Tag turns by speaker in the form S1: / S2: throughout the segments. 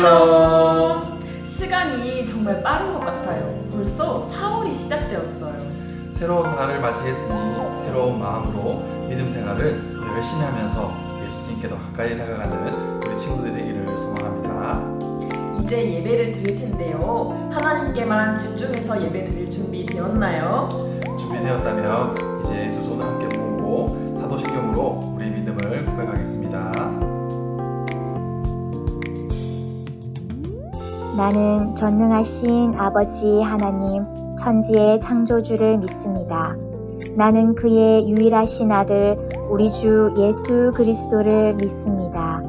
S1: 샬롬.
S2: 시간이 정말 빠른 것 같아요. 벌써 4월이 시작되었어요.
S1: 새로운 달을 맞이했으니 새로운 마음으로 믿음 생활을 더 열심히 하면서 예수님께 더 가까이 다가가는 우리 친구들 되기를 소망합니다.
S2: 이제 예배를 드릴 텐데요. 하나님께만 집중해서 예배 드릴 준비 되었나요?
S1: 준비되었다면 이제 두 손을 함께 모으고 사도신경으로 우리의 믿음을 고백하겠습니다.
S3: 나는 전능하신 아버지 하나님, 천지의 창조주를 믿습니다. 나는 그의 유일하신 아들, 우리 주 예수 그리스도를 믿습니다.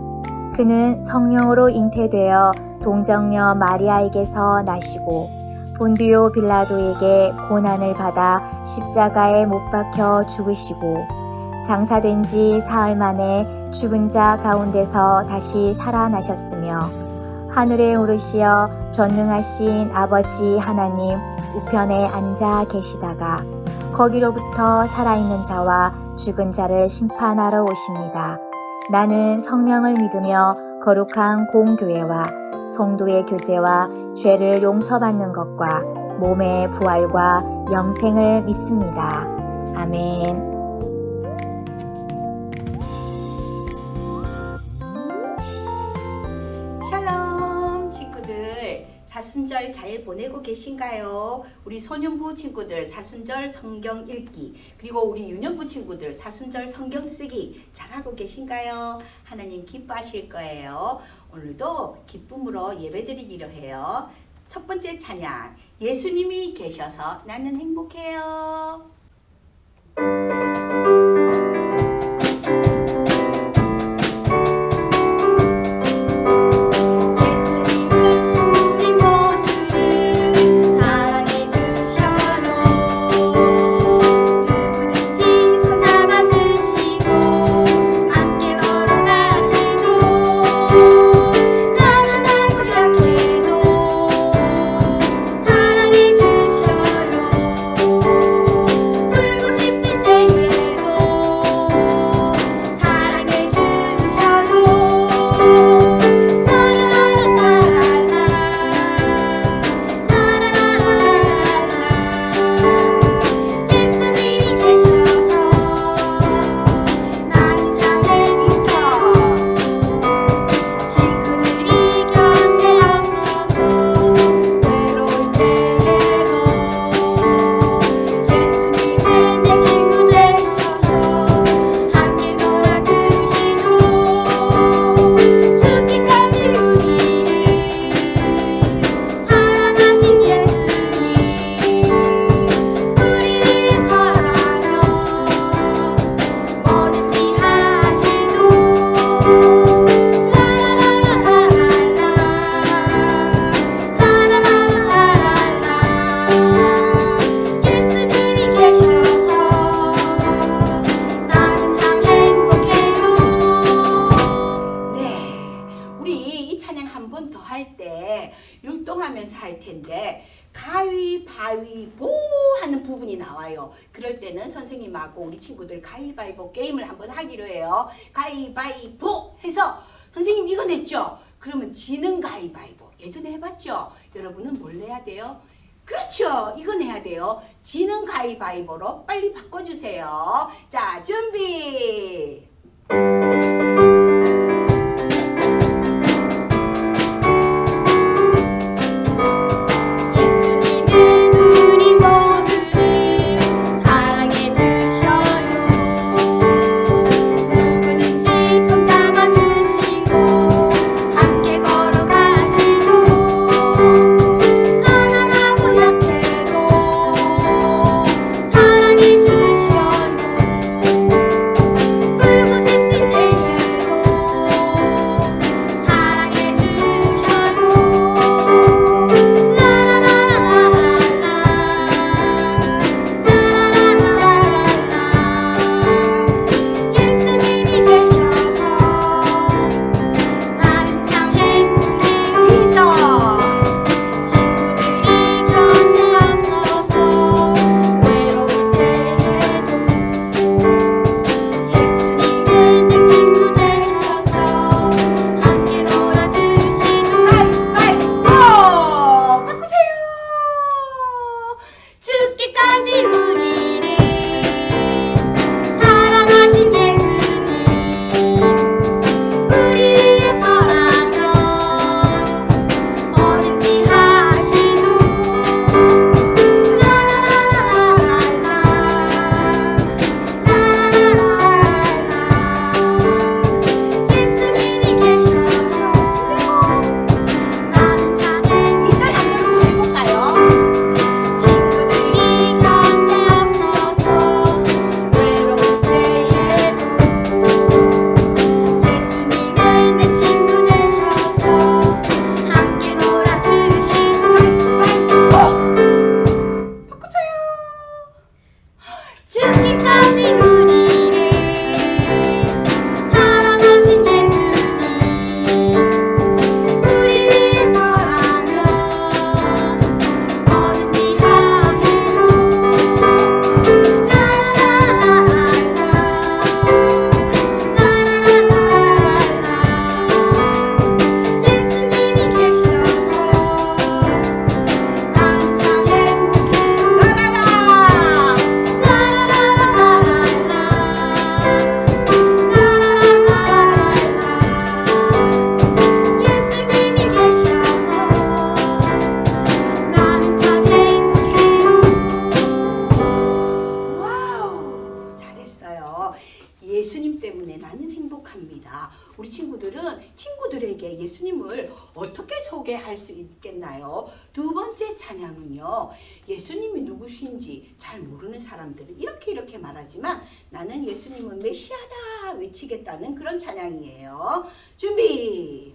S3: 그는 성령으로 잉태되어 동정녀 마리아에게서 나시고 본디오 빌라도에게 고난을 받아 십자가에 못 박혀 죽으시고 장사된 지 사흘 만에 죽은 자 가운데서 다시 살아나셨으며 하늘에 오르시어 전능하신 아버지 하나님 우편에 앉아 계시다가 거기로부터 살아있는 자와 죽은 자를 심판하러 오십니다. 나는 성령을 믿으며 거룩한 공교회와 성도의 교제와 죄를 용서받는 것과 몸의 부활과 영생을 믿습니다. 아멘.
S4: 샬롬 친구들, 사순절 잘 보내고 계신가요? 우리 소년부 친구들 사순절 성경 읽기, 그리고 우리 유년부 친구들 사순절 성경 쓰기 잘하고 계신가요? 하나님 기뻐하실 거예요. 오늘도 기쁨으로 예배드리기로 해요. 첫 번째 찬양, 예수님이 계셔서 나는 행복해요. 율동하면서 할 텐데 가위바위보 하는 부분이 나와요. 그럴 때는 선생님하고 우리 친구들 가위바위보 게임을 한번 하기로 해요. 가위바위보 해서 선생님 이거 냈죠? 그러면 지는 가위바위보. 예전에 해봤죠? 여러분은 뭘 내야 돼요? 그렇죠. 이거 내야 돼요. 지는 가위바위보로 빨리 바꿔주세요. 자, 준비. 예수님 때문에 나는 행복합니다. 우리 친구들에게 예수님을 어떻게 소개할 수 있겠나요? 두 번째 찬양은요. 예수님이 누구신지 잘 모르는 사람들은 이렇게 말하지만 나는 예수님은 메시아다 외치겠다는 그런 찬양이에요. 준비.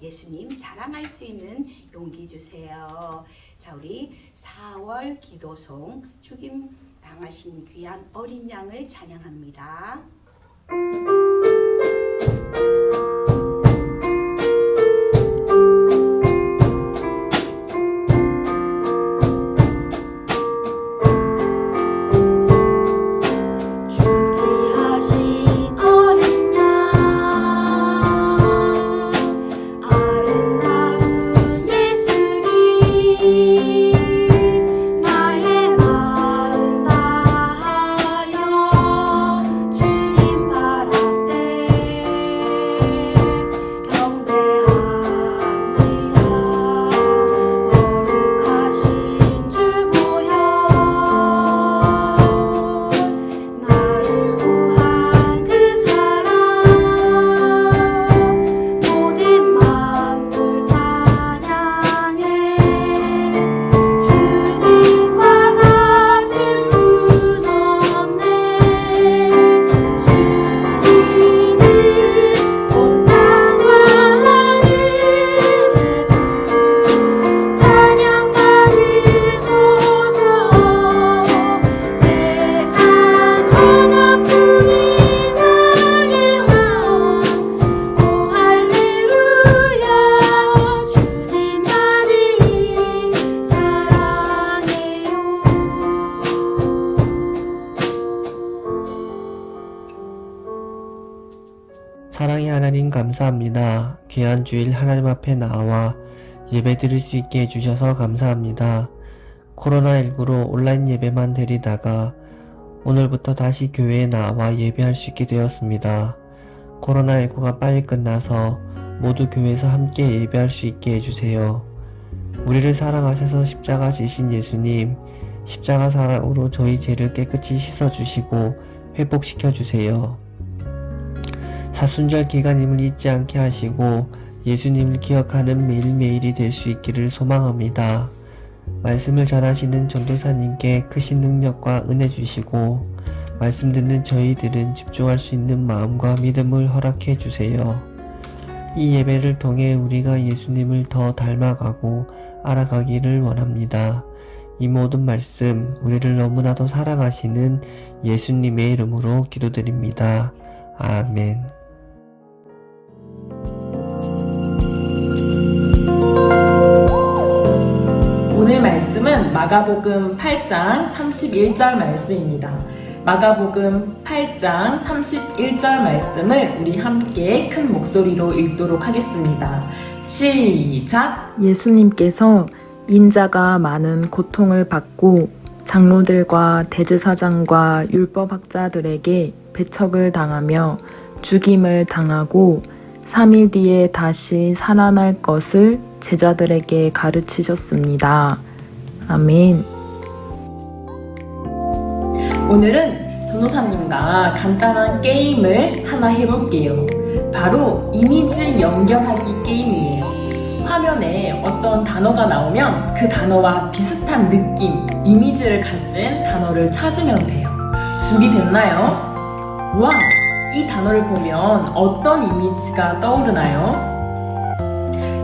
S4: 예수님 자랑할 수 있는 용기 주세요. 자, 우리 4월 기도송 죽임 당하신 귀한 어린 양을 찬양합니다.
S5: 나의 마음 다하여 주님 바라 사랑의 하나님 감사합니다. 귀한 주일 하나님 앞에 나와 예배 드릴 수 있게 해주셔서 감사합니다. 코로나19로 온라인 예배만 드리다가 오늘부터 다시 교회에 나와 예배할 수 있게 되었습니다. 코로나19가 빨리 끝나서 모두 교회에서 함께 예배할 수 있게 해주세요. 우리를 사랑하셔서 십자가 지신 예수님, 십자가 사랑으로 저희 죄를 깨끗이 씻어주시고 회복시켜주세요. 사순절 기간임을 잊지 않게 하시고 예수님을 기억하는 매일매일이 될 수 있기를 소망합니다. 말씀을 전하시는 전도사님께 크신 능력과 은혜 주시고 말씀 듣는 저희들은 집중할 수 있는 마음과 믿음을 허락해 주세요. 이 예배를 통해 우리가 예수님을 더 닮아가고 알아가기를 원합니다. 이 모든 말씀 우리를 너무나도 사랑하시는 예수님의 이름으로 기도드립니다. 아멘.
S2: 오늘 말씀은 마가복음 8장 31절 말씀입니다. 마가복음 8장 31절 말씀을 우리 함께 큰 목소리로 읽도록 하겠습니다. 시작!
S6: 예수님께서 인자가 많은 고통을 받고 장로들과 대제사장과 율법학자들에게 배척을 당하며 죽임을 당하고 3일 뒤에 다시 살아날 것을 제자들에게 가르치셨습니다. 아멘.
S2: 오늘은 전도사님과 간단한 게임을 하나 해볼게요. 바로 이미지 연결하기 게임이에요. 화면에 어떤 단어가 나오면 그 단어와 비슷한 느낌, 이미지를 가진 단어를 찾으면 돼요. 준비됐나요? 와! 이 단어를 보면 어떤 이미지가 떠오르나요?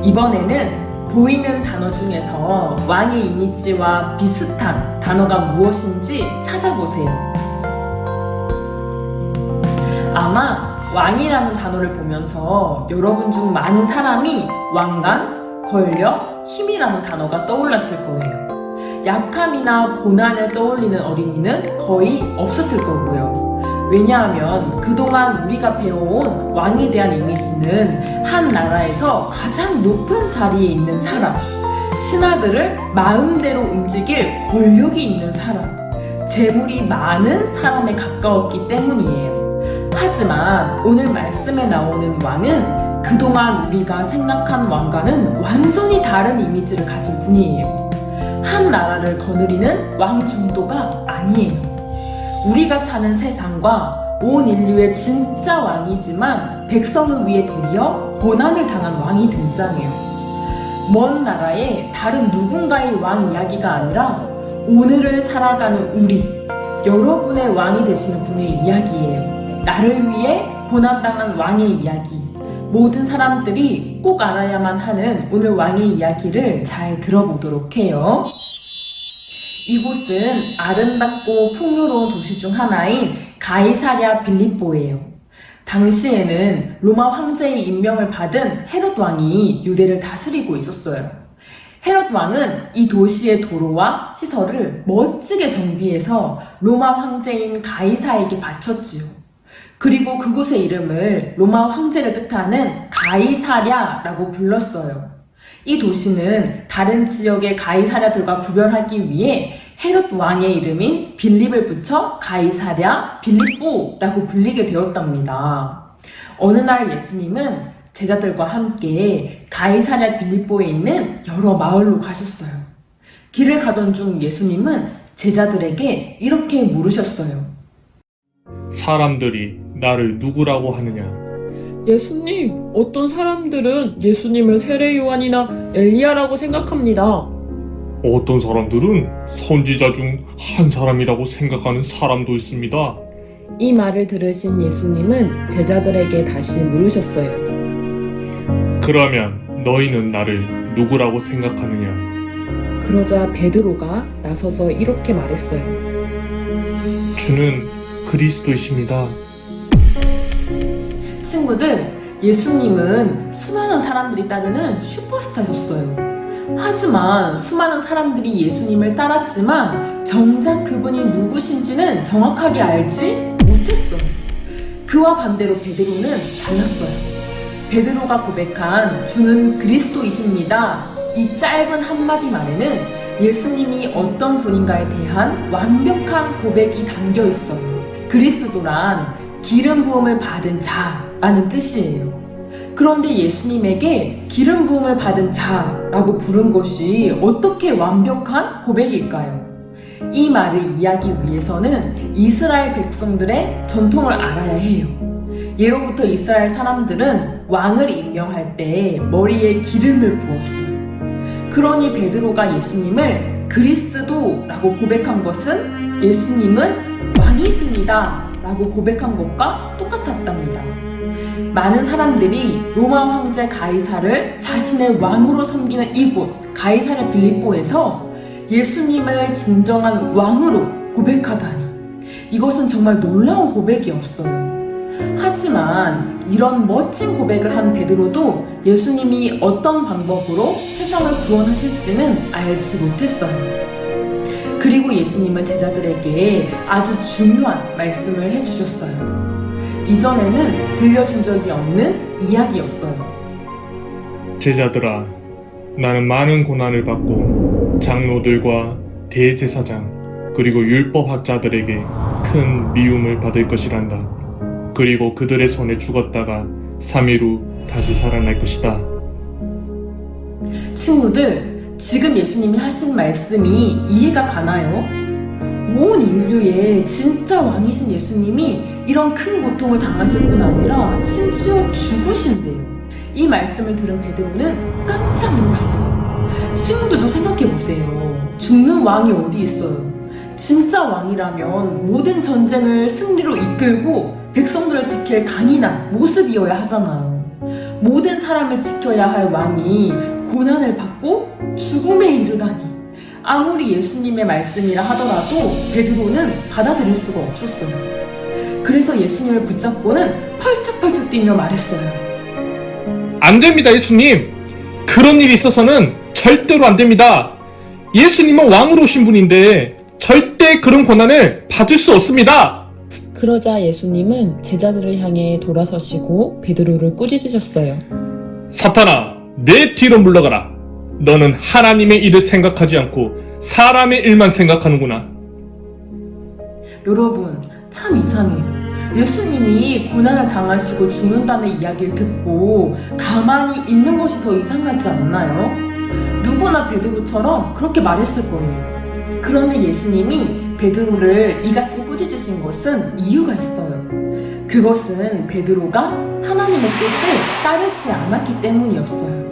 S2: 이번에는 보이는 단어 중에서 왕의 이미지와 비슷한 단어가 무엇인지 찾아보세요. 아마 왕이라는 단어를 보면서 여러분 중 많은 사람이 왕관, 권력, 힘이라는 단어가 떠올랐을 거예요. 약함이나 고난을 떠올리는 어린이는 거의 없었을 거고요. 왜냐하면 그동안 우리가 배워온 왕에 대한 이미지는 한 나라에서 가장 높은 자리에 있는 사람, 신하들을 마음대로 움직일 권력이 있는 사람, 재물이 많은 사람에 가까웠기 때문이에요. 하지만 오늘 말씀에 나오는 왕은 그동안 우리가 생각한 왕과는 완전히 다른 이미지를 가진 분이에요. 한 나라를 거느리는 왕 정도가 아니에요. 우리가 사는 세상과 온 인류의 진짜 왕이지만 백성을 위해 도리어 고난을 당한 왕이 등장해요. 먼 나라의 다른 누군가의 왕 이야기가 아니라 오늘을 살아가는 우리, 여러분의 왕이 되시는 분의 이야기예요. 나를 위해 고난당한 왕의 이야기. 모든 사람들이 꼭 알아야만 하는 오늘 왕의 이야기를 잘 들어보도록 해요. 이곳은 아름답고 풍요로운 도시 중 하나인 가이사랴 빌립보예요. 당시에는 로마 황제의 임명을 받은 헤롯 왕이 유대를 다스리고 있었어요. 헤롯 왕은 이 도시의 도로와 시설을 멋지게 정비해서 로마 황제인 가이사에게 바쳤지요. 그리고 그곳의 이름을 로마 황제를 뜻하는 가이사랴라고 불렀어요. 이 도시는 다른 지역의 가이사랴들과 구별하기 위해 헤롯 왕의 이름인 빌립을 붙여 가이사랴 빌립보라고 불리게 되었답니다. 어느 날 예수님은 제자들과 함께 가이사랴 빌립보에 있는 여러 마을로 가셨어요. 길을 가던 중 예수님은 제자들에게 이렇게 물으셨어요.
S7: 사람들이 나를 누구라고 하느냐?
S6: 예수님, 어떤 사람들은 예수님을 세례 요한이나 엘리야라고 생각합니다.
S7: 어떤 사람들은 선지자 중 한 사람이라고 생각하는 사람도 있습니다.
S6: 이 말을 들으신 예수님은 제자들에게 다시 물으셨어요.
S7: 그러면 너희는 나를 누구라고 생각하느냐?
S6: 그러자 베드로가 나서서 이렇게 말했어요.
S7: 주는 그리스도이십니다.
S2: 친구들, 예수님은 수많은 사람들이 따르는 슈퍼스타셨어요. 하지만 수많은 사람들이 예수님을 따랐지만 정작 그분이 누구신지는 정확하게 알지 못했어요. 그와 반대로 베드로는 달랐어요. 베드로가 고백한 주는 그리스도이십니다. 이 짧은 한마디 말에는 예수님이 어떤 분인가에 대한 완벽한 고백이 담겨 있어요. 그리스도란 기름 부음을 받은 자라는 뜻이에요. 그런데 예수님에게 기름 부음을 받은 자라고 부른 것이 어떻게 완벽한 고백일까요? 이 말을 이해하기 위해서는 이스라엘 백성들의 전통을 알아야 해요. 예로부터 이스라엘 사람들은 왕을 임명할 때 머리에 기름을 부었어요. 그러니 베드로가 예수님을 그리스도라고 고백한 것은 예수님은 왕이십니다 라고 고백한 것과 똑같았답니다. 많은 사람들이 로마 황제 가이사를 자신의 왕으로 섬기는 이곳 가이사르 빌립보에서 예수님을 진정한 왕으로 고백하다니, 이것은 정말 놀라운 고백이었어요. 하지만 이런 멋진 고백을 한 베드로도 예수님이 어떤 방법으로 세상을 구원하실지는 알지 못했어요. 그리고 예수님은 제자들에게 아주 중요한 말씀을 해주셨어요. 이전에는 들려준 적이 없는 이야기였어요.
S7: 제자들아, 나는 많은 고난을 받고 장로들과 대제사장 그리고 율법학자들에게 큰 미움을 받을 것이란다. 그리고 그들의 손에 죽었다가 3일 후 다시 살아날 것이다.
S2: 친구들, 지금 예수님이 하신 말씀이 이해가 가나요? 온 인류의 진짜 왕이신 예수님이 이런 큰 고통을 당하실 뿐 아니라 심지어 죽으신대요. 이 말씀을 들은 베드로는 깜짝 놀랐어요. 친구들도 생각해보세요. 죽는 왕이 어디 있어요? 진짜 왕이라면 모든 전쟁을 승리로 이끌고 백성들을 지킬 강인한 모습이어야 하잖아요. 모든 사람을 지켜야 할 왕이 고난을 받고 죽음에 이르다니, 아무리 예수님의 말씀이라 하더라도 베드로는 받아들일 수가 없었어요. 그래서 예수님을 붙잡고는 펄쩍펄쩍 뛰며 말했어요.
S7: 안 됩니다, 예수님. 그런 일이 있어서는 절대로 안 됩니다. 예수님은 왕으로 오신 분인데 절대 그런 고난을 받을 수 없습니다.
S6: 그러자 예수님은 제자들을 향해 돌아서시고 베드로를 꾸짖으셨어요.
S7: 사탄아, 내 뒤로 물러가라. 너는 하나님의 일을 생각하지 않고 사람의 일만 생각하는구나.
S2: 여러분, 참 이상해요. 예수님이 고난을 당하시고 죽는다는 이야기를 듣고 가만히 있는 것이 더 이상하지 않나요? 누구나 베드로처럼 그렇게 말했을 거예요. 그런데 예수님이 베드로를 이같이 꾸짖으신 것은 이유가 있어요. 그것은 베드로가 하나님의 뜻을 따르지 않았기 때문이었어요.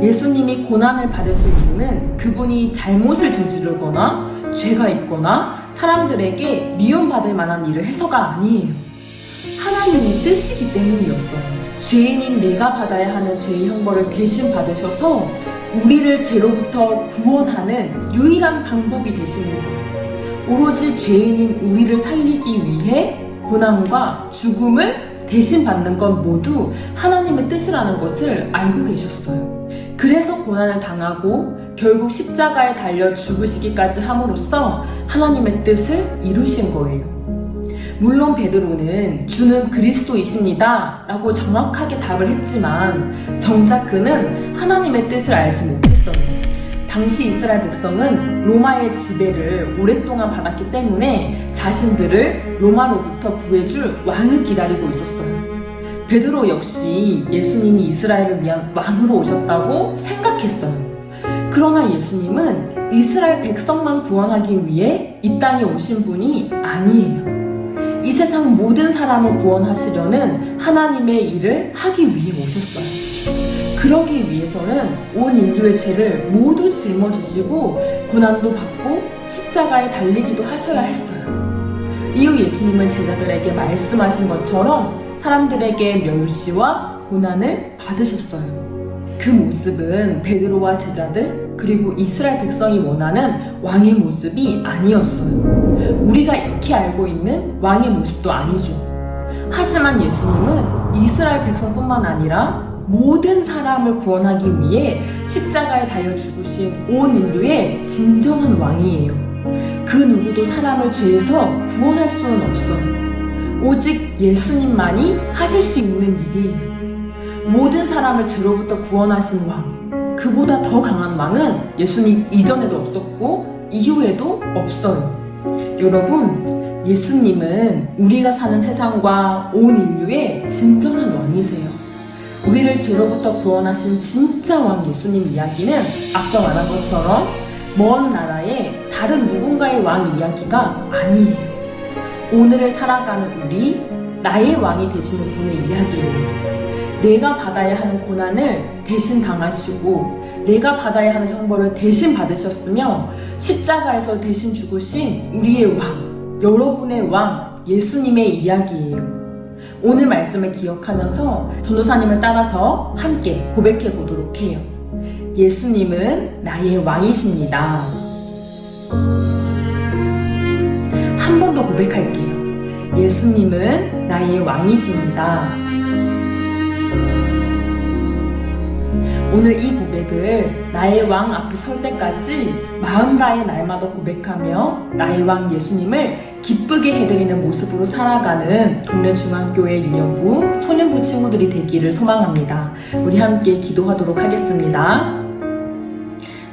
S2: 예수님이 고난을 받으실 이유는 그분이 잘못을 저지르거나 죄가 있거나 사람들에게 미움받을 만한 일을 해서가 아니에요. 하나님의 뜻이기 때문이었어요. 죄인인 내가 받아야 하는 죄의 형벌을 대신 받으셔서 우리를 죄로부터 구원하는 유일한 방법이 되십니다. 오로지 죄인인 우리를 살리기 위해 고난과 죽음을 대신 받는 건 모두 하나님의 뜻이라는 것을 알고 계셨어요. 그래서 고난을 당하고 결국 십자가에 달려 죽으시기까지 함으로써 하나님의 뜻을 이루신 거예요. 물론 베드로는 주는 그리스도이십니다 라고 정확하게 답을 했지만 정작 그는 하나님의 뜻을 알지 못했어요. 당시 이스라엘 백성은 로마의 지배를 오랫동안 받았기 때문에 자신들을 로마로부터 구해줄 왕을 기다리고 있었어요. 베드로 역시 예수님이 이스라엘을 위한 왕으로 오셨다고 생각했어요. 그러나 예수님은 이스라엘 백성만 구원하기 위해 이 땅에 오신 분이 아니에요. 이 세상 모든 사람을 구원하시려는 하나님의 일을 하기 위해 오셨어요. 그러기 위해서는 온 인류의 죄를 모두 짊어지시고 고난도 받고 십자가에 달리기도 하셔야 했어요. 이후 예수님은 제자들에게 말씀하신 것처럼 사람들에게 멸시와 고난을 받으셨어요. 그 모습은 베드로와 제자들 그리고 이스라엘 백성이 원하는 왕의 모습이 아니었어요. 우리가 익히 알고 있는 왕의 모습도 아니죠. 하지만 예수님은 이스라엘 백성뿐만 아니라 모든 사람을 구원하기 위해 십자가에 달려 죽으신 온 인류의 진정한 왕이에요. 그 누구도 사람을 죄에서 구원할 수는 없어요. 오직 예수님만이 하실 수 있는 일이에요. 모든 사람을 죄로부터 구원하신 왕, 그보다 더 강한 왕은 예수님 이전에도 없었고 이후에도 없어요. 여러분, 예수님은 우리가 사는 세상과 온 인류의 진정한 왕이세요. 우리를 죄로부터 구원하신 진짜 왕 예수님 이야기는 앞서 말한 것처럼 먼 나라의 다른 누군가의 왕 이야기가 아니에요. 오늘을 살아가는 우리, 나의 왕이 되시는 분의 이야기예요. 내가 받아야 하는 고난을 대신 당하시고 내가 받아야 하는 형벌을 대신 받으셨으며 십자가에서 대신 죽으신 우리의 왕, 여러분의 왕, 예수님의 이야기예요. 오늘 말씀을 기억하면서 전도사님을 따라서 함께 고백해 보도록 해요. 예수님은 나의 왕이십니다. 한 번 더 고백할게요. 예수님은 나의 왕이십니다. 오늘 이 고백을 나의 왕 앞에 설 때까지 마음 다해 날마다 고백하며 나의 왕 예수님을 기쁘게 해드리는 모습으로 살아가는 동네 중앙교회 유년부, 소년부 친구들이 되기를 소망합니다. 우리 함께 기도하도록 하겠습니다.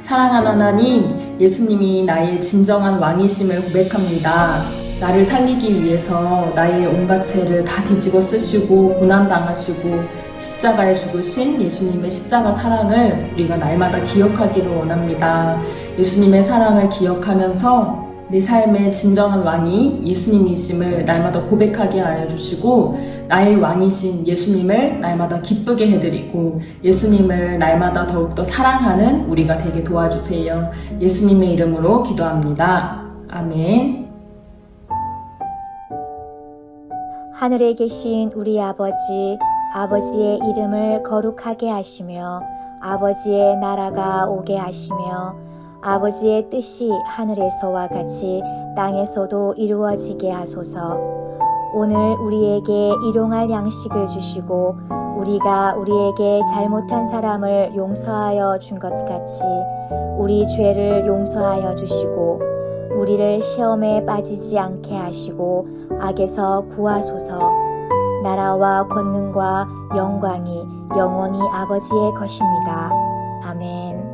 S2: 사랑하는 하나님, 예수님이 나의 진정한 왕이심을 고백합니다. 나를 살리기 위해서 나의 온갖 죄를 다 뒤집어 쓰시고 고난당하시고 십자가에 죽으신 예수님의 십자가 사랑을 우리가 날마다 기억하기를 원합니다. 예수님의 사랑을 기억하면서 내 삶의 진정한 왕이 예수님이심을 날마다 고백하게 하여 주시고 나의 왕이신 예수님을 날마다 기쁘게 해드리고 예수님을 날마다 더욱더 사랑하는 우리가 되게 도와주세요. 예수님의 이름으로 기도합니다. 아멘.
S3: 하늘에 계신 우리 아버지, 아버지의 이름을 거룩하게 하시며 아버지의 나라가 오게 하시며 아버지의 뜻이 하늘에서와 같이 땅에서도 이루어지게 하소서. 오늘 우리에게 일용할 양식을 주시고 우리가 우리에게 잘못한 사람을 용서하여 준 것 같이 우리 죄를 용서하여 주시고 우리를 시험에 빠지지 않게 하시고 악에서 구하소서. 나라와 권능과 영광이 영원히 아버지의 것입니다. 아멘.